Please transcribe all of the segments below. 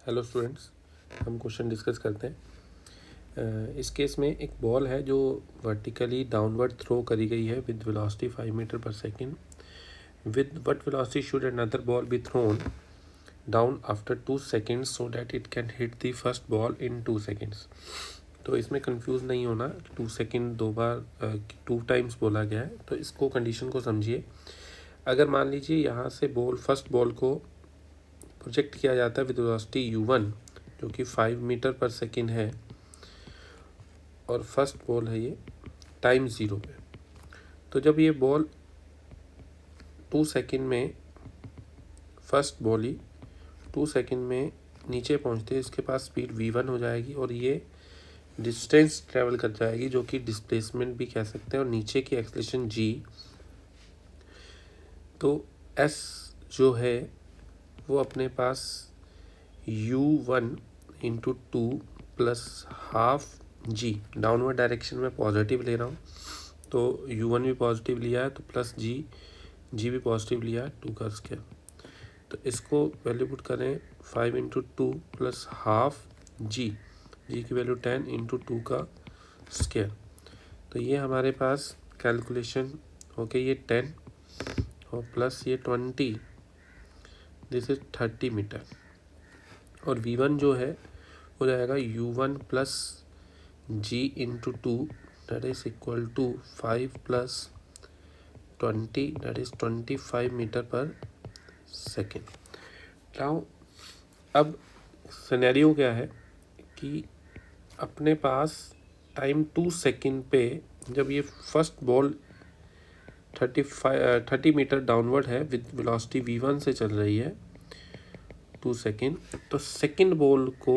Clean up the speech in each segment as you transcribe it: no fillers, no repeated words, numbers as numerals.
Hello students, हम question discuss करते हैं। इस केस में एक बॉल है जो वर्टिकली डाउनवर्ड थ्रो करी गई है with velocity 5 metre per second. With what velocity should another ball be thrown down after 2 seconds so that it can hit the first ball in 2 seconds. तो इसमें confuse नहीं होना, 2 second 2 बार 2 times बोला गया है। तो इसको कंडीशन को समझिए। अगर मान लीजिए यहाँ से फर्स्ट बॉल को प्रोजेक्ट किया जाता है विद वेलोसिटी u1 जो कि 5 मीटर पर सेकेंड है, और फर्स्ट बॉल है ये टाइम 0 पे। तो जब ये बॉल 2 सेकेंड में, फर्स्ट बॉल ही 2 सेकेंड में नीचे पहुंचते, इसके पास स्पीड v1 हो जाएगी और ये डिस्टेंस ट्रेवल कर जाएगी जो कि डिस्प्लेसमेंट भी कह सकते हैं, और नीचे की एक्सेलरेशन g। तो s जो है वो अपने पास u1 into 2 plus half g, downward direction में पॉजिटिव ले रहा हूँ तो u1 भी पॉजिटिव लिया है तो प्लस g भी पॉजिटिव लिया है 2 का स्क्वायर। तो इसको वैल्यू पुट करें 5 इंटू 2 प्लस हाफ g की वैल्यू 10 इंटू 2 का स्क्वायर। तो ये हमारे पास कैलकुलेशन ओके, ये 10 और प्लस ये 20, दिस इज 30 मीटर। और v1 जो है हो जाएगा u1 plus g into 2 that is equal to 5 plus 20 that is 25 metre per second. Now अब सिनेरियो क्या है कि अपने पास टाइम 2 सेकेंड पे जब ये फर्स्ट बॉल 30 मीटर डाउनवर्ड है विद वेलोसिटी v1 से चल रही है 2 सेकेंड, तो सेकेंड बॉल को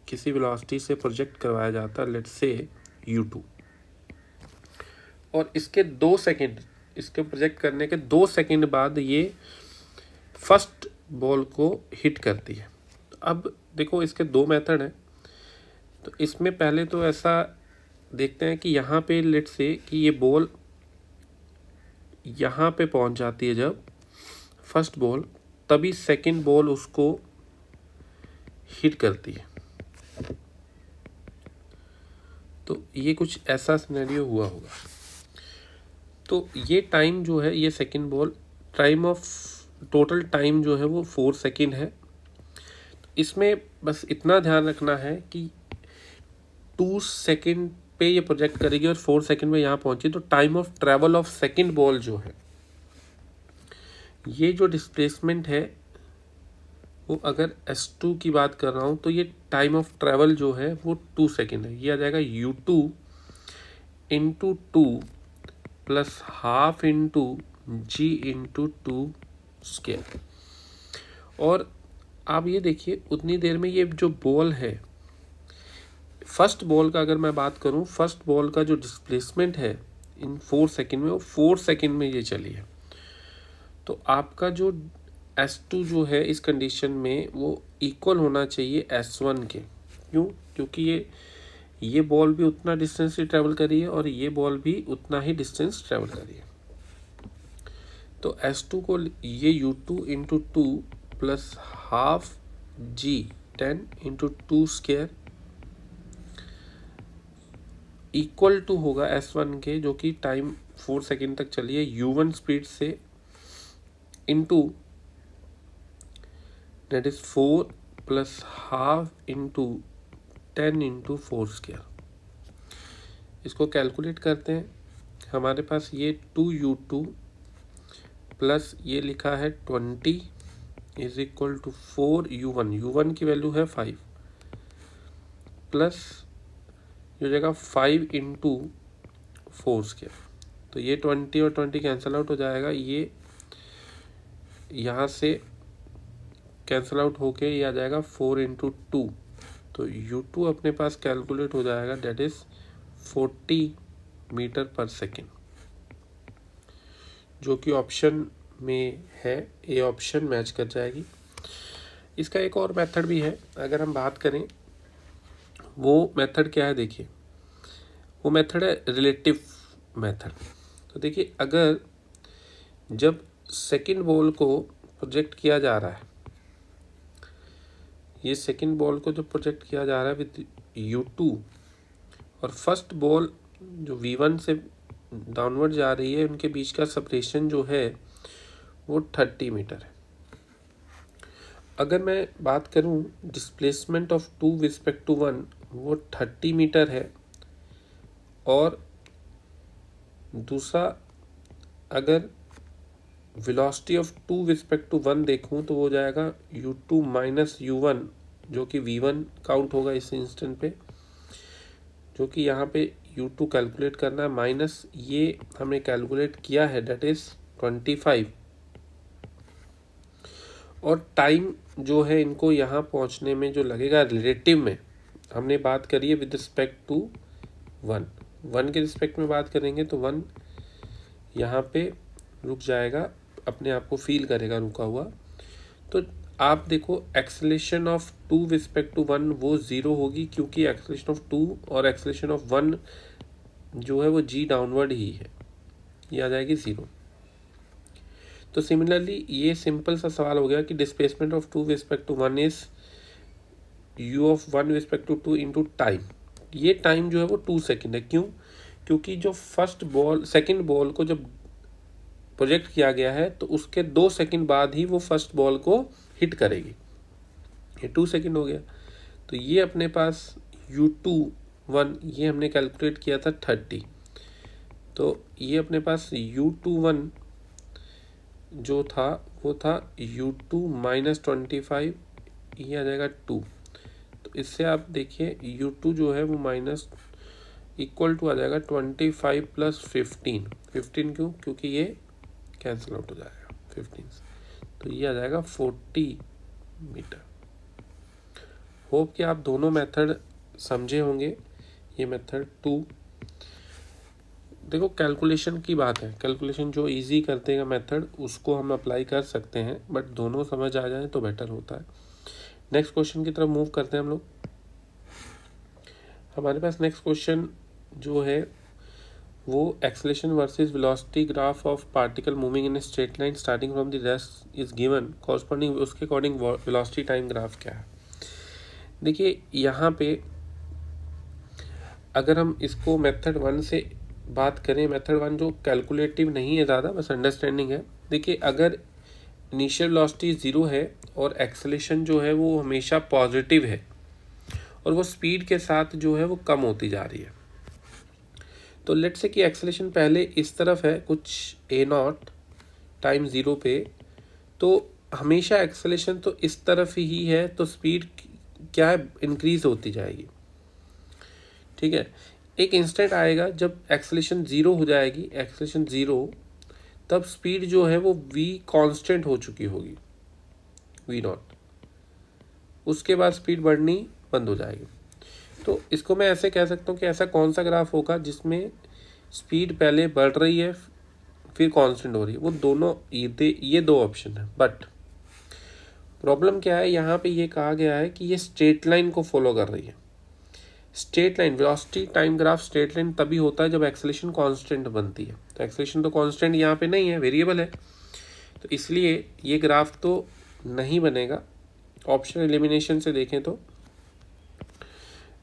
किसी वेलोसिटी से प्रोजेक्ट करवाया जाता है, लेट्स से u2, और इसके 2 सेकेंड, इसके प्रोजेक्ट करने के 2 सेकेंड बाद ये फर्स्ट बॉल को हिट करती है। अब देखो इसके 2 मेथड हैं। तो इसमें पहले तो ऐसा देखते हैं कि यहाँ पे लेट्स से कि ये बॉल यहाँ पे पहुँच जाती है जब फर्स्ट बॉल, तभी सेकेंड बॉल उसको हिट करती है। तो ये कुछ ऐसा सिनेरियो हुआ होगा। तो ये टाइम जो है, ये second ball time of total time जो है वो 4 सेकेंड है। इसमें बस इतना ध्यान रखना है कि 2 सेकेंड पे ये प्रोजेक्ट करेगी और 4 सेकेंड में यहाँ पहुंची, तो time of travel of second ball जो है, ये जो डिस्प्लेसमेंट है वो अगर s2 की बात कर रहा हूँ तो ये टाइम ऑफ ट्रेवल जो है वो 2 सेकेंड है। ये आ जाएगा u2 into 2 plus half into g into 2 square. और आप ये देखिए उतनी देर में ये जो बॉल है, फर्स्ट बॉल का अगर मैं बात करूं, फर्स्ट बॉल का जो डिस्प्लेसमेंट है इन 4 सेकेंड में, वो 4 सेकेंड में ये चली है। तो आपका जो s2 जो है इस कंडीशन में वो इक्वल होना चाहिए s1 के। क्यों? क्योंकि ये बॉल भी उतना डिस्टेंस ही ट्रैवल करी है और ये बॉल भी उतना ही डिस्टेंस ट्रैवल करी है। तो s2 को ये u2 into 2 plus half g 10 into 2 square equal to होगा s1 के, जो कि टाइम 4 सेकेंड तक चली है u1 स्पीड से, into that is 4 plus half into 10 into 4 square. इसको कैलकुलेट करते हैं। हमारे पास ये 2u2 प्लस ये लिखा है 20 इज इक्वल टू 4u1 की वैल्यू है 5 प्लस हो जाएगा 5 इंटू 4 स्क्वायर। तो ये 20 और 20 कैंसिल आउट हो जाएगा, ये यहाँ से कैंसिल आउट होके ये आ जाएगा 4 इंटू 2। तो u2 अपने पास कैलकुलेट हो जाएगा that is 40 metre per second, जो कि ऑप्शन में है, ए ऑप्शन मैच कर जाएगी। इसका एक और मेथड भी है, अगर हम बात करें वो मेथड क्या है, देखिए वो मेथड है रिलेटिव मेथड। तो देखिए अगर जब सेकेंड बॉल को प्रोजेक्ट किया जा रहा है, ये सेकंड बॉल को जो प्रोजेक्ट किया जा रहा है विद u2 और फर्स्ट बॉल जो v1 से डाउनवर्ड जा रही है, उनके बीच का सेपरेशन जो है वो 30 मीटर है। अगर मैं बात करूं डिस्प्लेसमेंट ऑफ 2 विस्पेक्ट टू 1 वो 30 मीटर है, और दूसरा अगर वेलोसिटी ऑफ 2 विस्पेक्ट टू 1 देखूं तो वो हो जाएगा u2 माइनस u1, जो कि v1 काउंट होगा इस इंस्टेंट पे, जो कि यहाँ पे u2 कैलकुलेट करना है, माइनस ये हमने कैलकुलेट किया है दैट इज 25, और टाइम जो है इनको यहाँ पहुँचने में जो लगेगा रिलेटिव में हमने बात करी है विद रिस्पेक्ट टू 1 के रिस्पेक्ट में बात करेंगे तो 1 यहाँ पे रुक जाएगा, अपने आप को फील करेगा रुका हुआ। तो आप देखो एक्सेलेरेशन ऑफ 2 विस्पेक्ट टू 1 वो 0 होगी, क्योंकि एक्सेलेरेशन ऑफ 2 और एक्सेलेरेशन ऑफ 1 जो है वो g डाउनवर्ड ही है, ये आ जाएगी 0। तो सिमिलरली ये सिंपल सा सवाल हो गया कि displacement of 2 with respect to 1 is u of 1 with respect to 2 into time. ये टाइम जो है वो 2 सेकेंड है। क्यों? क्योंकि जो फर्स्ट बॉल सेकेंड बॉल को जब प्रोजेक्ट किया गया है तो उसके 2 सेकेंड बाद ही वो फर्स्ट बॉल को हिट करेगी, ये 2 सेकेंड हो गया। तो ये अपने पास u21 ये हमने कैलकुलेट किया था 30, तो ये अपने पास u21 जो था वो था u2 माइनस 25, ये आ जाएगा 2। तो इससे आप देखिए u2 जो है वो माइनस इक्वल टू आ जाएगा 25 प्लस 15 क्यों? क्योंकि ये कैंसिल आउट हो जाएगा 15 से, तो ये आ जाएगा 40 मीटर। होप कि आप दोनों मेथड समझे होंगे। ये मेथड 2 देखो कैलकुलेशन की बात है, कैलकुलेशन जो इजी करते हैं मेथड उसको हम अप्लाई कर सकते हैं, बट दोनों समझ आ जाए तो बेटर होता है। नेक्स्ट क्वेश्चन की तरफ मूव करते हैं हम लोग। हमारे पास नेक्स्ट क्वेश्चन जो है वो acceleration versus velocity graph of particle moving in straight line starting from the rest is given, corresponding उसके अकॉर्डिंग वेलोसिटी टाइम ग्राफ क्या है। देखिए यहाँ पे अगर हम इसको मेथड 1 से बात करें, मेथड 1 जो कैलकुलेटिव नहीं है ज़्यादा, बस अंडरस्टैंडिंग है। देखिए अगर इनिशियल वेलोसिटी 0 है और एक्सेलेरेशन जो है वो हमेशा पॉजिटिव है और वो स्पीड के साथ जो है वो कम होती जा रही है, तो लेट्स से कि एक्सेलेरेशन पहले इस तरफ है कुछ a0 टाइम 0 पे, तो हमेशा एक्सेलेरेशन तो इस तरफ ही है, तो स्पीड क्या है इंक्रीज होती जाएगी। ठीक है, एक इंस्टेंट आएगा जब एक्सेलेरेशन 0 हो जाएगी, एक्सेलेरेशन 0, तब स्पीड जो है वो v कांस्टेंट हो चुकी होगी v0, उसके बाद स्पीड बढ़नी बंद हो जाएगी। तो इसको मैं ऐसे कह सकता हूँ कि ऐसा कौन सा ग्राफ होगा जिसमें स्पीड पहले बढ़ रही है फिर कांस्टेंट हो रही है, वो दोनों ये 2 ऑप्शन है। बट प्रॉब्लम क्या है, यहाँ पे ये कहा गया है कि ये स्ट्रेट लाइन को फॉलो कर रही है। Straight line velocity time graph straight line तभी होता है जब एक्सेलेरेशन कांस्टेंट बनती है, तो एक्सेलेरेशन तो कांस्टेंट यहाँ पे नहीं है, वेरिएबल है, तो इसलिए ये ग्राफ तो नहीं बनेगा। ऑप्शन एलिमिनेशन से देखें तो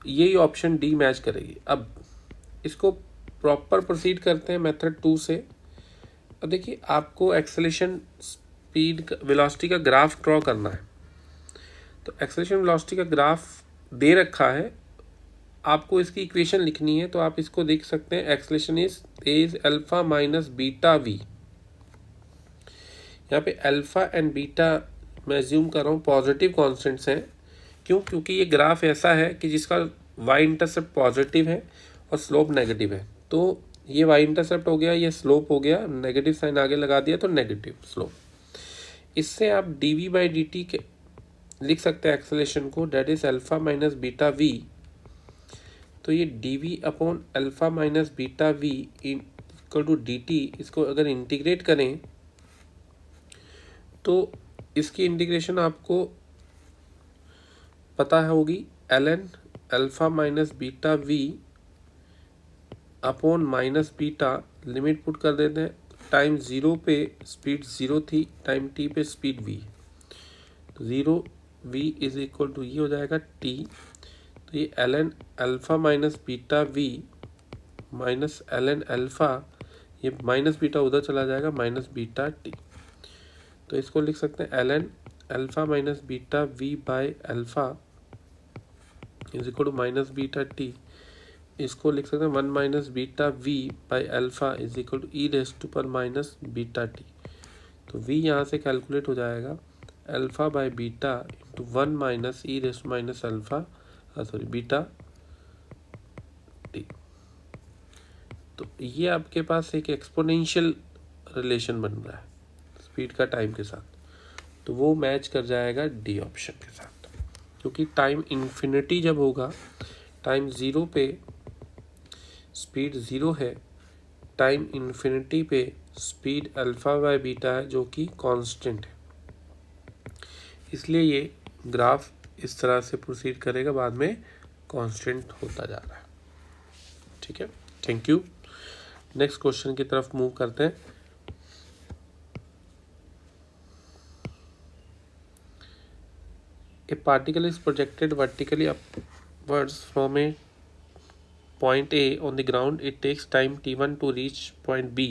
यही ऑप्शन डी मैच करेगी। अब इसको प्रॉपर प्रोसीड करते हैं मेथड 2 से। अब देखिए आपको एक्सेलेरेशन स्पीड वेलोसिटी का ग्राफ ड्रॉ करना है, तो एक्सेलेरेशन वेलोसिटी का ग्राफ दे रखा है, आपको इसकी इक्वेशन लिखनी है, तो आप इसको देख सकते हैं acceleration is alpha minus beta we. यहाँ पे अल्फा एंड बीटा मैं अज्यूम कर रहा हूँ पॉजिटिव कॉन्स्टेंट्स हैं। क्यों? क्योंकि ये ग्राफ ऐसा है कि जिसका वाई इंटरसेप्ट पॉजिटिव है और स्लोप नेगेटिव है, तो ये वाई इंटरसेप्ट हो गया, ये स्लोप हो गया, नेगेटिव साइन आगे लगा दिया तो नेगेटिव स्लोप। इससे आप डी बाई डी टी के लिख सकते हैं एक्सेलेरेशन को, that is alpha minus beta V. तो ये D V upon alpha minus beta V equal to D T, इसको अगर इंटीग्रेट करें तो इसकी इंटीग्रेशन आपको पता होगी ln alpha minus beta we upon minus beta, limit put कर देते हैं, टाइम 0 पे स्पीड 0 थी, टाइम t पे स्पीड v, तो 0 v इज इक्वल टू ये हो जाएगा t, तो ये ln alpha minus beta v minus ln alpha, ये माइनस बीटा उधर चला जाएगा माइनस बीटा t, तो इसको लिख सकते हैं ln alpha minus beta v by alpha is equal to minus beta T. इसको लिख सकते हैं 1 minus beta v by alpha is equal to E raise to पर माइनस बीटा टी। तो v यहाँ से कैलकुलेट हो जाएगा alpha by beta into 1 minus E raise to minus alpha sorry beta T. तो ये आपके पास एक एक्सपोनेंशियल रिलेशन बन रहा है स्पीड का टाइम के साथ, तो वो मैच कर जाएगा डी ऑप्शन के साथ, क्योंकि टाइम इन्फिनिटी जब होगा, टाइम ज़ीरो पे स्पीड ज़ीरो है, टाइम इन्फिनिटी पे स्पीड अल्फ़ा बाय बीटा है जो कि कांस्टेंट है, इसलिए ये ग्राफ इस तरह से प्रोसीड करेगा, बाद में कांस्टेंट होता जा रहा है। ठीक है, थैंक यू। नेक्स्ट क्वेश्चन की तरफ मूव करते हैं। A particle is projected vertically upwards from a point A on the ground. It takes time t1 to reach point B,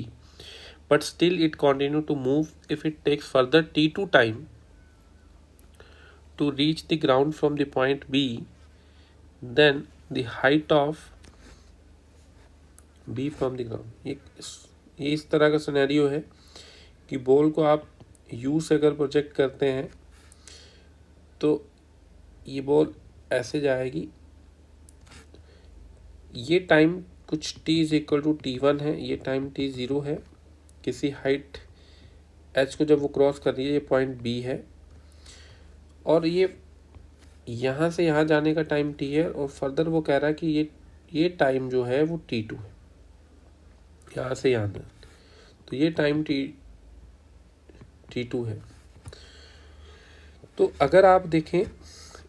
but still it continue to move. If it takes further t2 time to reach the ground from the point B, then the height of B from the ground. ये इस तरह का scenario है कि ball को आप U से अगर प्रोजेक्ट करते हैं तो ये बॉल ऐसे जाएगी, ये टाइम कुछ t is equal to t1 है, ये टाइम t0 है, किसी हाइट h को जब वो क्रॉस कर रही है, ये पॉइंट B है, और ये यहाँ से यहाँ जाने का टाइम t है, और फर्दर वो कह रहा है कि ये टाइम जो है वो t2 है, यहाँ से यहाँ तक, तो ये टाइम t2 है। तो अगर आप देखें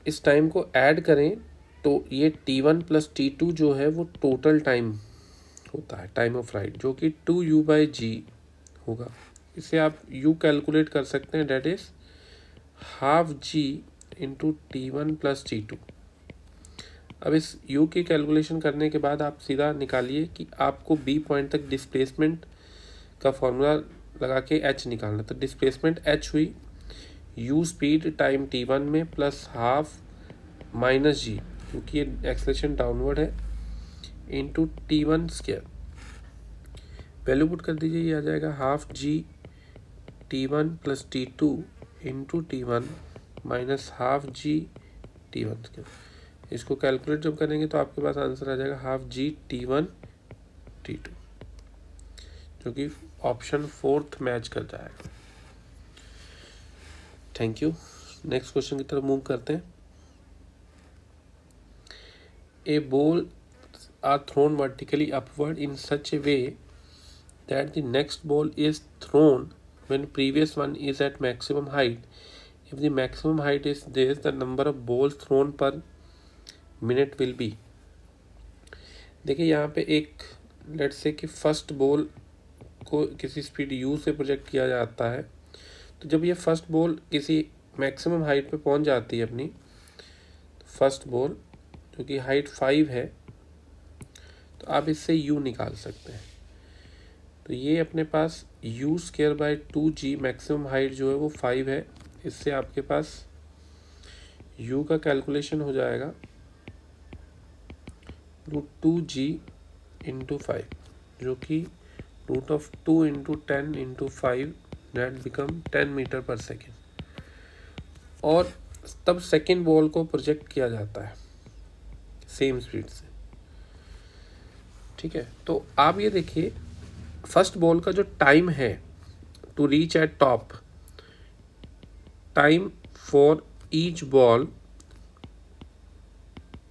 इस टाइम को ऐड करें तो ये t1 प्लस t2 जो है वो टोटल टाइम होता है, टाइम ऑफ राइड, जो कि 2u बाई जी होगा। इसे आप u कैलकुलेट कर सकते हैं, that is half G into t1 plus t2। अब इस u की कैलकुलेशन करने के बाद आप सीधा निकालिए कि आपको b पॉइंट तक डिस्प्लेसमेंट का फॉर्मूला लगा के h निकालना। तो डिस्प्लेसमेंट h हुई u स्पीड टाइम t1 में प्लस हाफ माइनस जी, क्योंकि ये एक्सेलेरेशन डाउनवर्ड है, into t1 square. Value put कर दीजिए, ये आ जाएगा half g t1 plus t2 into t1 minus half g t1 square. इसको कैलकुलेट जब करेंगे तो आपके पास आंसर आ जाएगा हाफ जी t1 t2, जो कि ऑप्शन 4 मैच कर जाएगा। Thank you. नेक्स्ट क्वेश्चन की तरफ मूव करते हैं। A ball are thrown vertically upward in such a way that the next ball is thrown when previous one is at maximum height. If the maximum height is this, the number of balls thrown per minute will be. देखिए यहाँ पे एक let's say कि first ball को किसी speed u से project किया जाता है, तो जब ये फर्स्ट बॉल किसी मैक्सिमम हाइट पे पहुंच जाती है अपनी, फर्स्ट बॉल जो कि हाइट 5 है, तो आप इससे u निकाल सकते हैं। तो ये अपने पास u square by 2g, maximum height जो है वो 5 है, इससे आपके पास u का कैलकुलेशन हो जाएगा √2g इंटू 5, जो कि √2 into 10 into 5, that become 10 metre per second. और तब सेकेंड बॉल को प्रोजेक्ट किया जाता है सेम स्पीड से। ठीक है, तो आप ये देखिए फर्स्ट बॉल का जो टाइम है to reach at top, time for each ball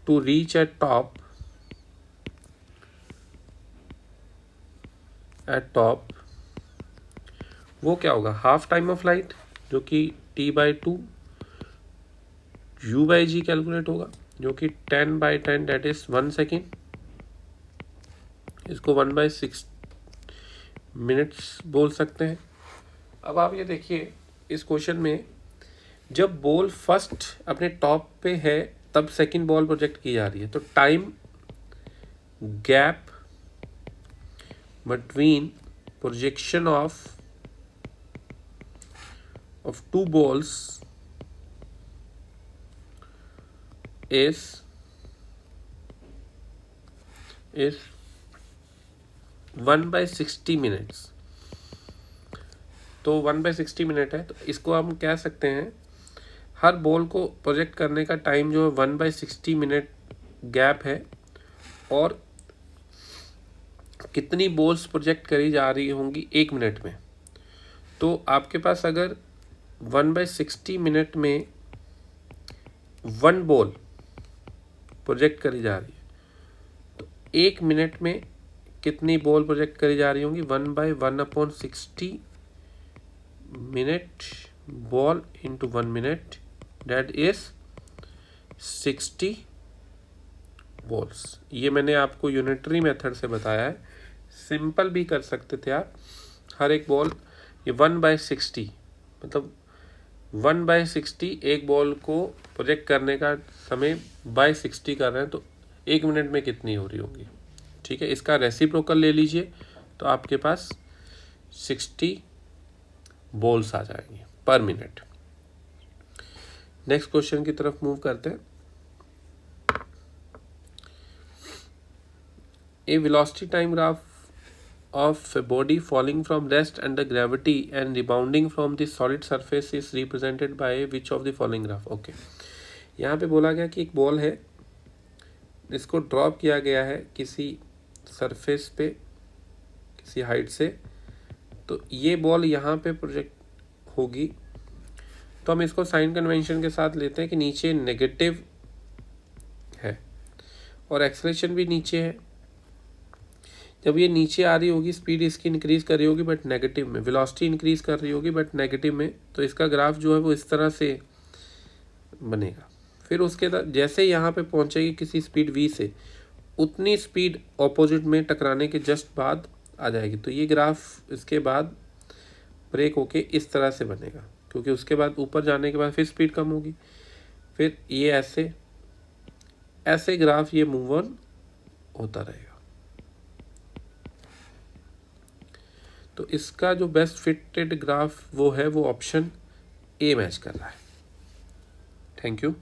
to reach at top वो क्या होगा, हाफ टाइम ऑफ लाइट, जो कि t/2 u/g कैलकुलेट होगा, जो कि 10/10 दैट इज 1 सेकेंड। इसको 1/6 मिनट्स बोल सकते हैं। अब आप ये देखिए इस क्वेश्चन में जब बॉल फर्स्ट अपने टॉप पे है तब सेकंड बॉल प्रोजेक्ट की जा रही है, तो time gap between projection of two balls is 1/60 minutes. तो 1/60 मिनट है, तो इसको हम कह सकते हैं हर बॉल को प्रोजेक्ट करने का टाइम जो है 1/60 मिनट गैप है, और कितनी बॉल्स प्रोजेक्ट करी जा रही होंगी 1 मिनट में। तो आपके पास अगर 1/60 मिनट में 1 बॉल प्रोजेक्ट करी जा रही है, तो 1 मिनट में कितनी बॉल प्रोजेक्ट करी जा रही होंगी? 1/1/60 minute ball into 1 minute, that is 60 balls. ये मैंने आपको यूनिटरी मेथड से बताया है, सिंपल भी कर सकते थे आप। हर एक बॉल ये 1/60 मतलब 1/60 एक बॉल को प्रोजेक्ट करने का समय बाय 60 कर रहे हैं, तो 1 मिनट में कितनी हो रही होगी। ठीक है, इसका रेसिप्रोकल ले लीजिए तो आपके पास 60 बॉल्स आ जाएंगे पर मिनट। नेक्स्ट क्वेश्चन की तरफ मूव करते हैं। A velocity time graph of a body falling from rest under gravity and rebounding from the solid surface is represented by which of the following graph? Okay, यहाँ पे बोला गया कि एक बॉल है, इसको ड्रॉप किया गया है किसी सरफेस पे किसी हाइट से, तो ये बॉल यहाँ पे प्रोजेक्ट होगी। तो हम इसको साइन कन्वेंशन के साथ लेते हैं कि नीचे नेगेटिव है और एक्सेलरेशन भी नीचे है। जब ये नीचे आ रही होगी स्पीड इसकी इंक्रीज कर रही होगी बट नेगेटिव में, वेलोसिटी इंक्रीज कर रही होगी बट नेगेटिव में, तो इसका ग्राफ जो है वो इस तरह से बनेगा। फिर उसके जैसे यहाँ पे पहुँचेगी किसी स्पीड v से, उतनी स्पीड ऑपोजिट में टकराने के जस्ट बाद आ जाएगी। तो ये ग्राफ इसके बाद ब्रेक होके इस तरह से बनेगा, क्योंकि उसके बाद ऊपर जाने के बाद फिर स्पीड कम होगी, फिर ये ऐसे ऐसे ग्राफ ये मूव ऑन होता रहेगा। तो इसका जो बेस्ट फिटेड ग्राफ वो है, वो ऑप्शन ए मैच कर रहा है। Thank you.